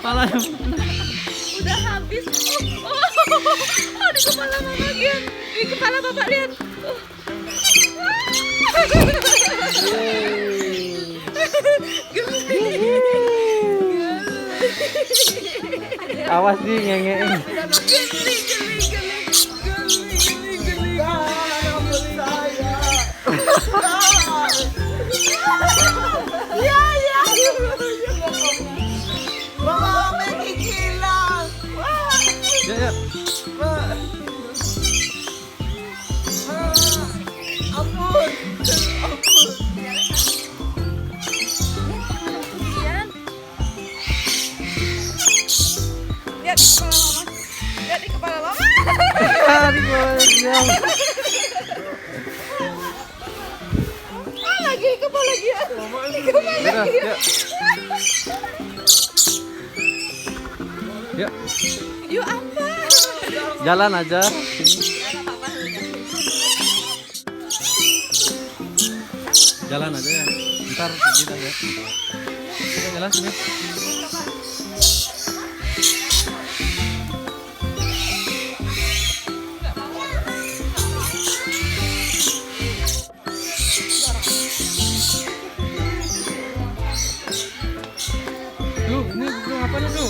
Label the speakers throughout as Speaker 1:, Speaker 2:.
Speaker 1: Palanya
Speaker 2: Udah habis. Di kepala mama lihat. Di kepala bapak lihat.
Speaker 1: awas di ngengein. Ya, ya.
Speaker 2: Lihat di kepala mama.
Speaker 1: Di bawah diam.
Speaker 2: Lagi kepala dia.
Speaker 1: Udah, ya. Ya,
Speaker 2: Yuk apa?
Speaker 1: jalan aja. Sini. Jalan aja ya. Ntar pergi dah ya. Kita jalan sini. Tuh, ini burung apa nih tuh?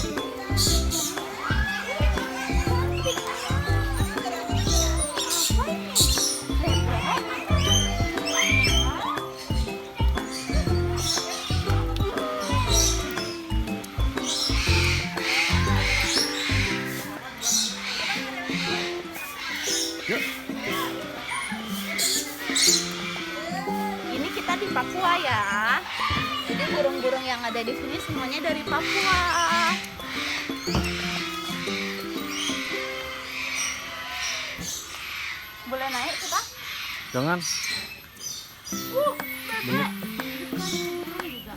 Speaker 1: Yuk.
Speaker 2: Ini kita di Papua ya. Jadi burung-burung yang ada di sini semuanya dari Papua. Boleh naik kita?
Speaker 1: Jangan.
Speaker 2: Bebek. Burung juga.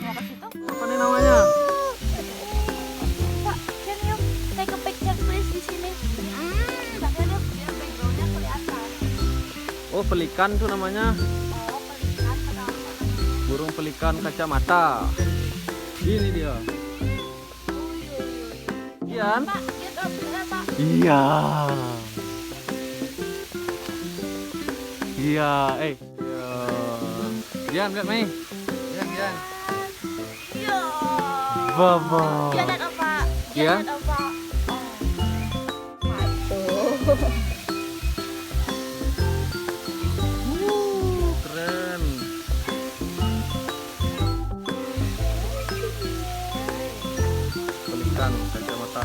Speaker 2: Mau ke situ?
Speaker 1: Apa nih namanya?
Speaker 2: Pak, can you take a picture please di sini? Tapi ada biar backgroundnya kelihatan.
Speaker 1: Oh, pelikan tuh namanya.
Speaker 2: Oh, pelikan pada apa?
Speaker 1: Burung pelikan kacamata. Ini dia. Ian.
Speaker 2: Pak, get up ya Pak.
Speaker 1: Iya. Iya, Iya. Ian, lihat Mei. Ian.
Speaker 2: Ya.
Speaker 1: Baba.
Speaker 2: Dia lihat apa?
Speaker 1: Iya.
Speaker 2: Dia lihat apa? Oh.
Speaker 1: Keren. Pelikan kacamata.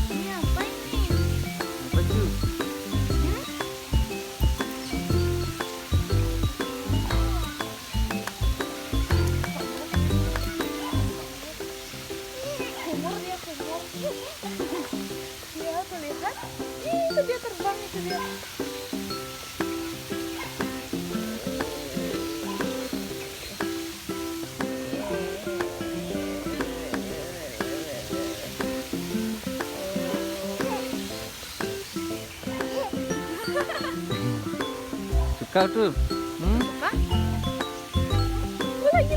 Speaker 2: Ini apa ini?
Speaker 1: Apa itu?
Speaker 2: Kumur dia kumur. Ya, tuh lihat. Itu dia terbang itu dia.
Speaker 1: Suka tuh.
Speaker 2: Suka? Lagi.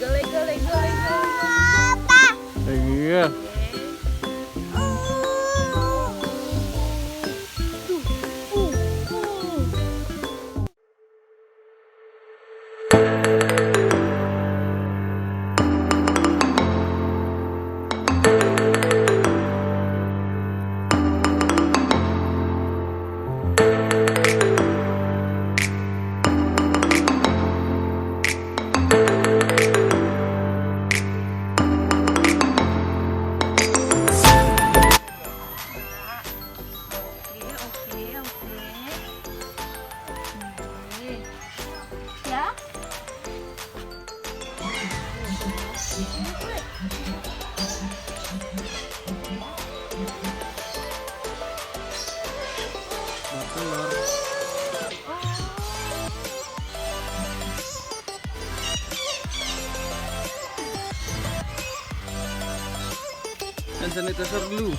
Speaker 2: Gale. Apa?
Speaker 1: Iya.
Speaker 2: Ya.
Speaker 1: Hand sanitizer dulu.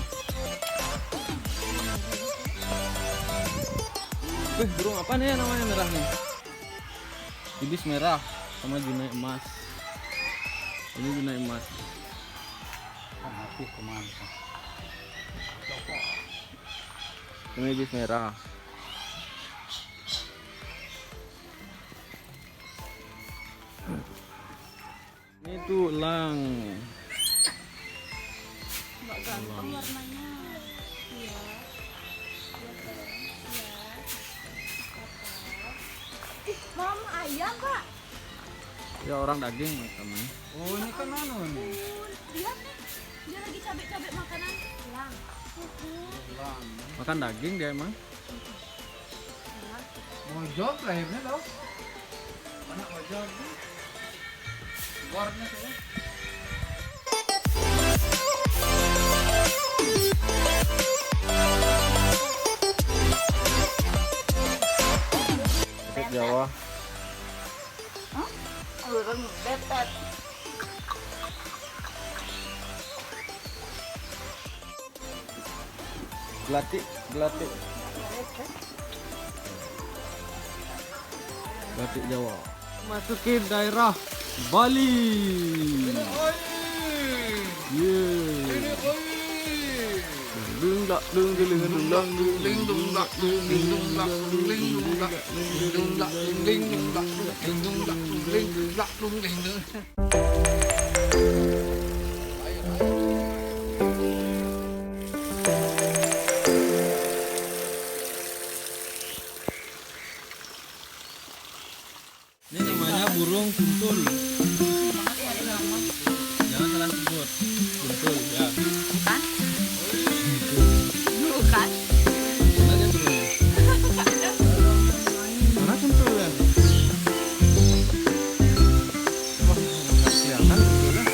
Speaker 1: burung apa nih namanya merah nih? Ibis merah sama junai emas. Ini junai emas.
Speaker 3: Mati kemana?
Speaker 1: Ini ibis merah. Ini tuh elang.
Speaker 2: Nggak ganteng warnanya. Iya. Ih, mama ayam kak.
Speaker 1: Ya orang daging teman.
Speaker 3: Oh ini kan anu nih.
Speaker 2: Lihat nih, dia lagi cabik-cabik makanan. Elang.
Speaker 3: Lang.
Speaker 1: Makan daging dia emang.
Speaker 3: Mojok lahirnya tau. Anak mojok. Warna tuh.
Speaker 1: Bukit Jawa.
Speaker 2: Urun betet.
Speaker 1: Belati, belati. Batik Jawa. Masuki daerah Bali. Yeah. Dung dak dung dung dung dak dung
Speaker 3: Ling dung dak dung ling dung dak dung ling dung dak dung dak dung ling dung dak dung dung dak dung ling dung dak dung ling dung.
Speaker 1: Ini namanya burung kuntul. Jangan salah sebut. Kuntul ya.
Speaker 2: Bukan? Bukan?
Speaker 1: Mana burung? Mana kuntul ya? Wah, nggak kelihatan kuntulnya.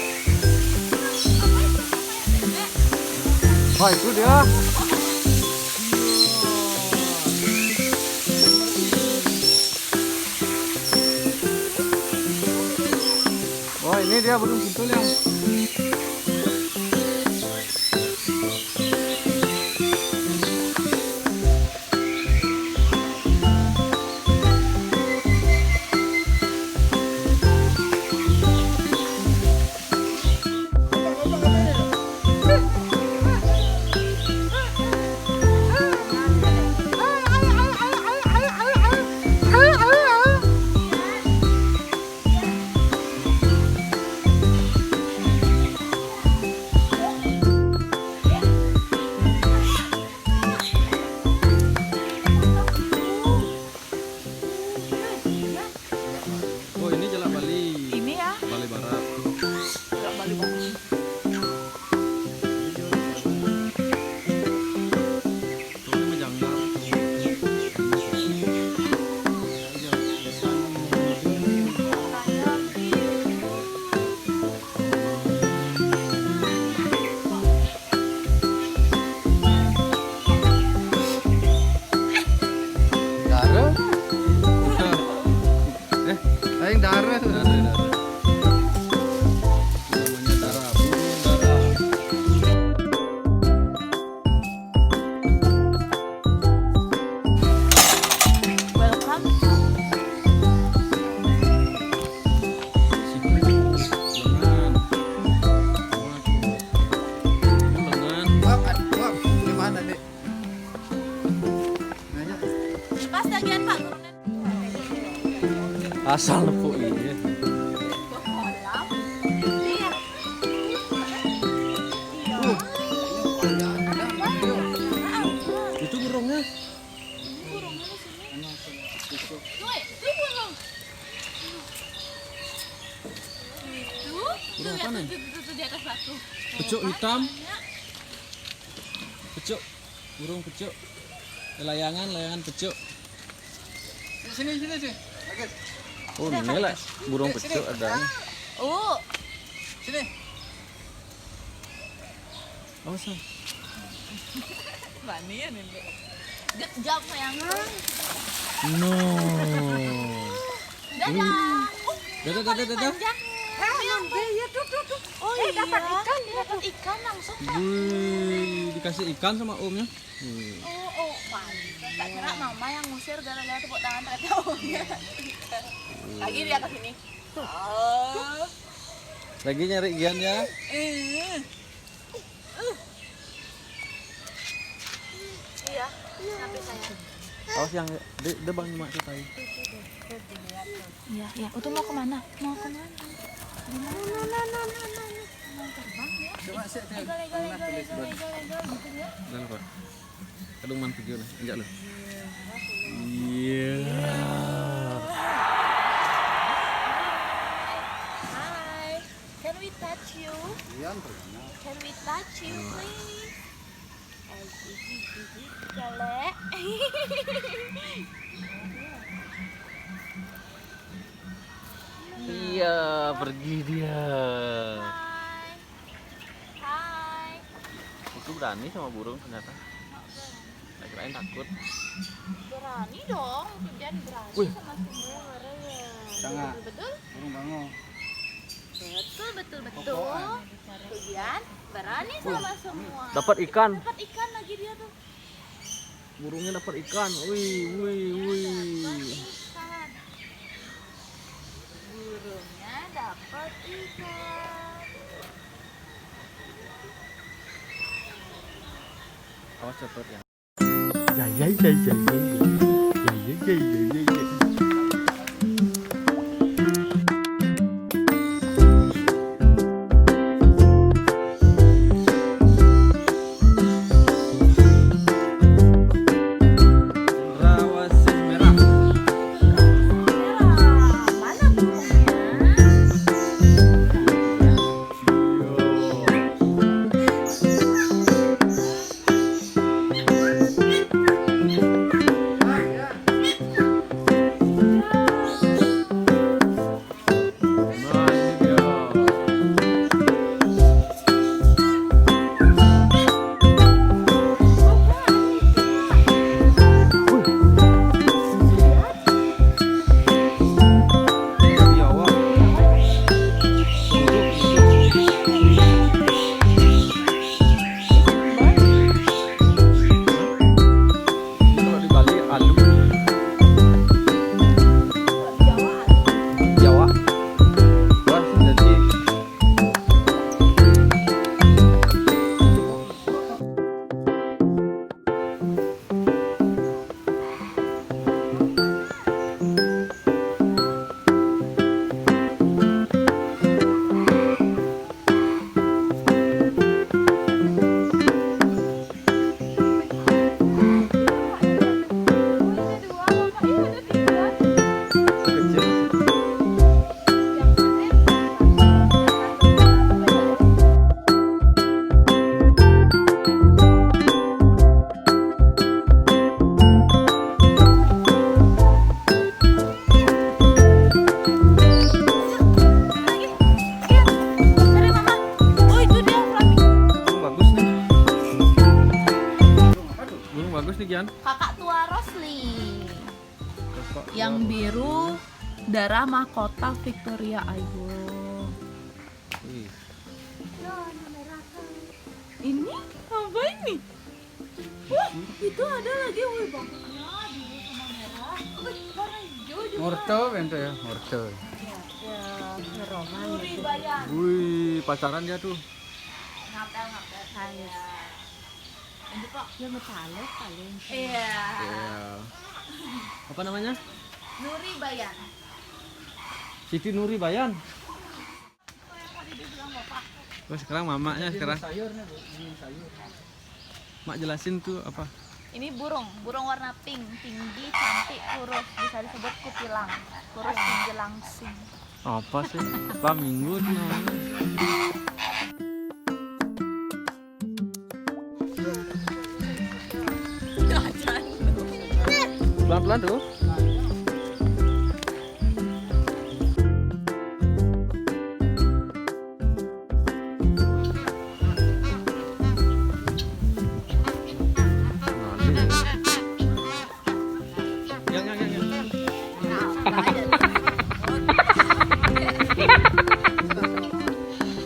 Speaker 1: Wah, itu dia. Oh, ini dia burung kuntul ya. Oh, ini Jalak Bali.
Speaker 2: Ini ya?
Speaker 1: Bali Barat.
Speaker 2: Nggak balik banget.
Speaker 1: Tuh ini menjangkau.
Speaker 3: Darah.
Speaker 1: Eh,
Speaker 3: Aing darah.
Speaker 1: namanya Dara, burung Dara.
Speaker 2: Welcome.
Speaker 1: Siku, lengan. Lengan.
Speaker 3: Wap, wap. Di mana nih? Nanya.
Speaker 2: Pas bagian Pak Guru.
Speaker 1: Asal lepuk iya.
Speaker 2: Iya.
Speaker 1: Itu burungnya. Burung apa nih?
Speaker 2: Itu di atas batu.
Speaker 1: Pecuk hitam. Pecuk. Burung pecuk. Layangan, layangan pecuk.
Speaker 3: Sini sini sini. Bagus.
Speaker 1: Oh, ini lah burung pecuk ada.
Speaker 3: Sini.
Speaker 1: Awas ah.
Speaker 2: Banian ini. Jawab sayang.
Speaker 1: No.
Speaker 2: Dadah.
Speaker 1: Dadah, dadah, dadah.
Speaker 2: Panjang. Ya tuh. Oh iya. Dapat ikan, dapat ikan langsung.
Speaker 1: Wih, dikasih ikan sama omnya.
Speaker 2: Oh, pantas. Tak kira mau mama yang ngusir gara-gara tepuk tangan ternyata. Lagi dia ke sini. Oh.
Speaker 1: Lagi nyari Gian ya.
Speaker 2: Iya, sampai saya.
Speaker 1: Awas yang de bang mak kita.
Speaker 2: Iya, iya. Itu mau kemana? Mau kemana? Mau terbang ya?
Speaker 3: Coba sih
Speaker 2: Legal gitu ya.
Speaker 1: Dan apa? Kadung man video nih, enggak lo. Iya.
Speaker 2: Hi, can we touch you?
Speaker 3: Iya,
Speaker 2: Can we touch you, please? Jelek.
Speaker 1: Iya, pergi dia.
Speaker 2: Hai. Hai.
Speaker 1: Itu berani sama burung ternyata. Saya kirain takut.
Speaker 2: Berani dong, Pipian berani
Speaker 1: Wih.
Speaker 2: sama semua ya.
Speaker 3: Sangat.
Speaker 2: Betul,
Speaker 3: burung bango.
Speaker 2: betul. Pipian berani sama semua.
Speaker 1: Dapat ikan.
Speaker 2: Dapat ikan lagi dia tuh.
Speaker 1: Burungnya dapat ikan. Wih.
Speaker 2: Ikan. Burungnya dapat ikan.
Speaker 1: Awas cepet ya. Cendrawasih merah.
Speaker 2: Mana burungnya?
Speaker 1: Nah, ini dia. Biawak. Kalau di Bali adem. Jawa. Wah, jadi kecil. Burung bagus nih. Burung bagus nih Gian.
Speaker 2: Kakak tua Rosli.
Speaker 1: Kakak
Speaker 2: Yang
Speaker 1: tua.
Speaker 2: biru darah mahkota Victoria Ayu.
Speaker 1: Wih.
Speaker 2: Ini apa ini? Wah, itu ada lagi wih bagusnya biru sama merah. Wih, warna hijau juga.
Speaker 3: Orto bento ya, orto.
Speaker 2: Nuri bayan.
Speaker 1: Wih, pacaran dia tuh.
Speaker 2: Ngapel. Saya. Ini kok yang ngetalek paling. Iya.
Speaker 1: Iya. Apa namanya?
Speaker 2: Nuri bayan.
Speaker 1: Siti Nuri Bayan. Wah, sekarang mamanya sekarang.
Speaker 3: Sayur nih, Bu. Ini sayur.
Speaker 1: Mak jelasin tuh apa?
Speaker 2: Ini burung warna pink, tinggi, cantik, kurus, bisa disebut kutilang. Kurus, tinggi, langsing.
Speaker 1: Apa sih? Flamingo tuh namanya. Pelan-pelan tuh.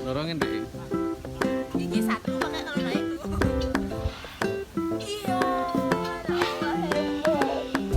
Speaker 1: Dorongin deh.
Speaker 2: Gigi satu pakai kalau naik tuh. Iya, ada apa hebat.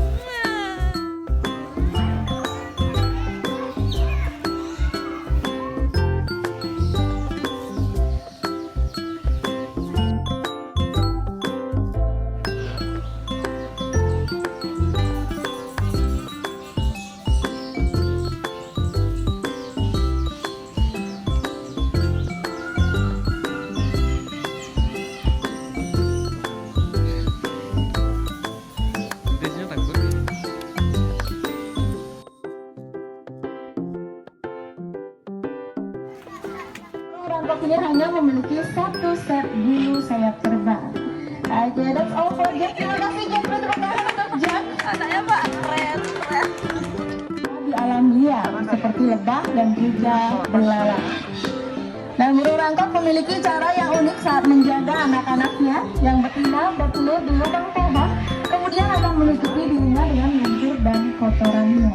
Speaker 4: rangkap ini hanya memiliki satu set bulu sayap terbang. Oke, that's all for Jack. Terima kasih Jack, tepuk tangan untuk Jack.
Speaker 2: Anaknya Pak, keren.
Speaker 4: Di alam liar seperti lebah dan juga belalang. Dan burung rangkap memiliki cara yang unik saat menjaga anak-anaknya. Yang betina bertelur di lubang pohon, kemudian akan menutupi dirinya dengan lumpur dan kotorannya.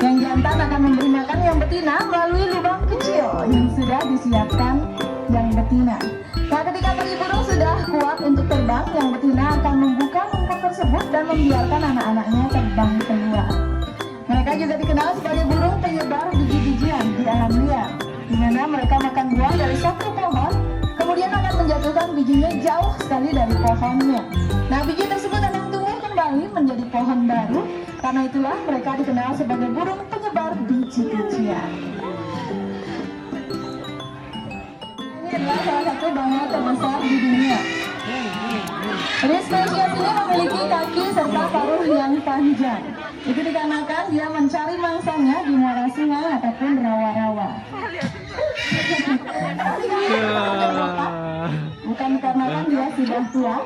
Speaker 4: Yang jantan akan memberi makan yang betina melalui lubang kecil yang sudah disiapkan yang betina. Nah, ketika bayi burung sudah kuat untuk terbang, yang betina akan membuka lumpur tersebut dan membiarkan anak-anaknya terbang keluar. Mereka juga dikenal sebagai burung penyebar biji-bijian di alam liar, di mana mereka makan buah dari satu pohon, kemudian akan menjatuhkan bijinya jauh sekali dari pohonnya. Nah, biji tersebut akan tumbuh kembali menjadi pohon baru, karena itulah mereka dikenal sebagai burung penyebar biji-bijian. Ini adalah salah satu bangau terbesar di dunia. Jadi spesies ini memiliki kaki serta paruh yang panjang. Itu dikarenakan dia mencari mangsanya di muara sungai ataupun rawa-rawa. Bukan dikarenakan dia sudah tua.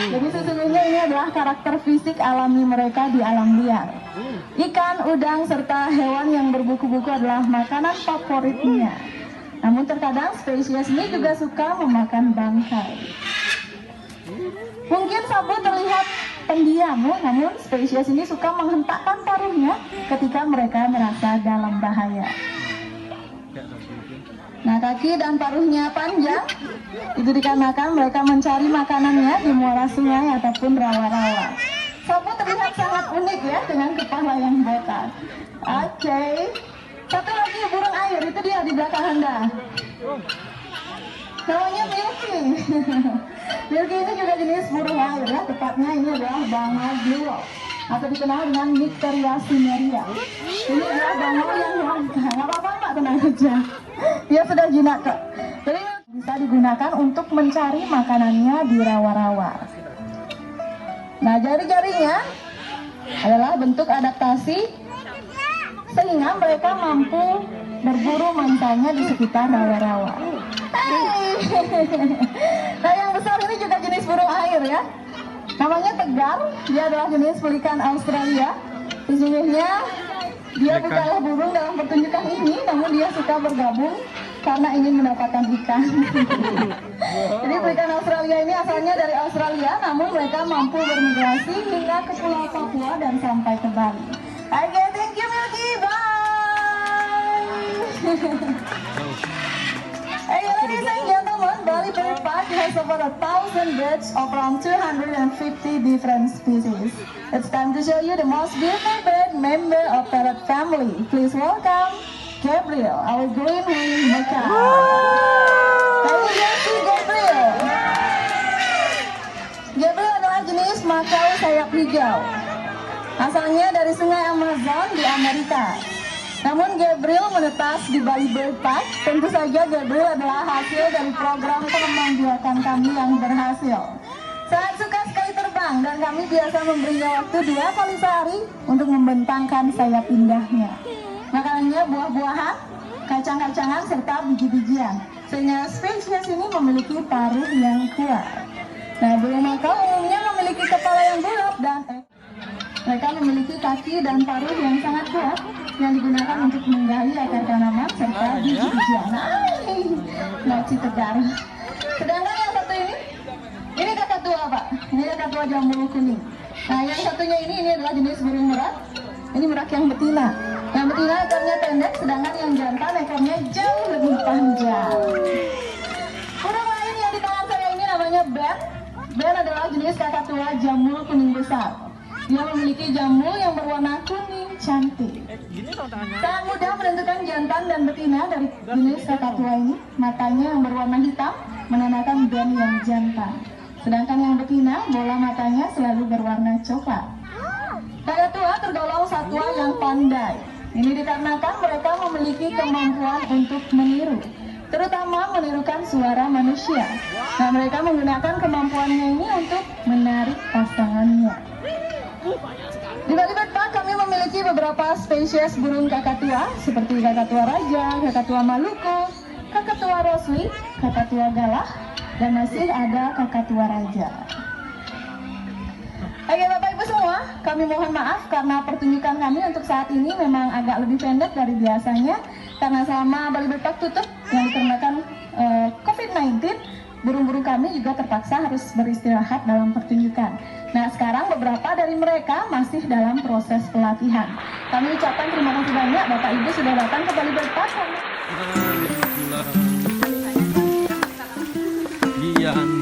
Speaker 4: Jadi sesungguhnya ini adalah karakter fisik alami mereka di alam liar. Ikan, udang, serta hewan yang berbuku-buku adalah makanan favoritnya. Namun terkadang spesies ini juga suka memakan bangkai. Mungkin sapu terlihat pendiam, namun spesies ini suka menghentakkan paruhnya ketika mereka merasa dalam bahaya. Nah, kaki dan paruhnya panjang, itu dikarenakan mereka mencari makanannya di muara sungai ataupun rawa-rawa. Sapu terlihat sangat unik ya, dengan kepala yang botak. Oke. Satu lagi burung air, itu dia di belakang Anda. Namanya Milky. Milky ini juga jenis burung air ya, tepatnya ini adalah bangau blue wall atau dikenal dengan Nycteria cinerea. Ini adalah bangau yang langka. Nggak apa-apa Pak, tenang aja. Dia sudah jinak kok. Jadi bisa digunakan untuk mencari makanannya di rawa-rawa. Nah, jari-jarinya adalah bentuk adaptasi sehingga mereka mampu berburu mangsanya di sekitar rawa-rawa. Nah, yang besar ini juga jenis burung air ya. Namanya tegar, dia adalah jenis pelikan Australia. Sesungguhnya dia bukanlah burung dalam pertunjukan ini, namun dia suka bergabung karena ingin mendapatkan ikan. Jadi pelikan Australia ini asalnya dari Australia, namun mereka mampu bermigrasi hingga ke Pulau Papua dan sampai ke Bali. Oke, thank you Milky, bye. Hey, ladies and gentlemen, Bali Bird Park has over 1,000 birds of around 250 different species. It's time to show you the most beautiful bird member of parrot family. Please welcome Gabriel, our green-winged macaw. Can you see Gabriel? Gabriel adalah jenis macaw sayap hijau. Asalnya dari sungai Amazon di Amerika. Namun Gabriel menetas di Bali Bird Park. Tentu saja Gabriel adalah hasil dari program pengembang kami yang berhasil. Sangat suka sekali terbang dan kami biasa memberinya waktu 2 kali sehari untuk membentangkan sayap indahnya. Makanannya buah-buahan, kacang-kacangan serta biji-bijian. Sehingga spesies ini memiliki paruh yang kuat. Nah, burung makau umumnya memiliki kepala yang bulat dan mereka memiliki kaki dan paruh yang sangat kuat yang digunakan untuk menggali akar tanaman serta biji-bijian. Naci tegar. Sedangkan yang satu ini kakatua Pak. Ini kakatua jambu kuning. Nah, yang satunya ini adalah jenis burung merak. Ini merak yang betina. Yang betina ekornya pendek, sedangkan yang jantan ekornya jauh lebih panjang. Burung lain yang di tangan saya ini namanya Ben. Ben adalah jenis kakatua jambu kuning besar. Dia memiliki jambu yang berwarna kuning cantik. Sangat mudah menentukan jantan dan betina dari jenis kakatua ini. Matanya yang berwarna hitam menandakan Ben yang jantan. Sedangkan yang betina, bola matanya selalu berwarna coklat. Kakatua tergolong satwa yang pandai. Ini dikarenakan mereka memiliki kemampuan untuk meniru, terutama menirukan suara manusia. Nah, mereka menggunakan kemampuannya ini untuk menarik pasangannya. Di Bali Bird Park kami memiliki beberapa spesies burung kakatua seperti kakatua raja, kakatua Maluku, kakatua tua Rosli, kakak tua Galah, dan masih ada kakak tua Raja. Oke Bapak Ibu semua, kami mohon maaf karena pertunjukan kami untuk saat ini memang agak lebih pendek dari biasanya karena selama Bali Bird Park tutup yang dikarenakan COVID-19, burung-burung kami juga terpaksa harus beristirahat dalam pertunjukan. Nah sekarang beberapa dari mereka masih dalam proses pelatihan. Kami ucapkan terima kasih banyak Bapak Ibu sudah datang ke Bali Bird Park.
Speaker 1: Gian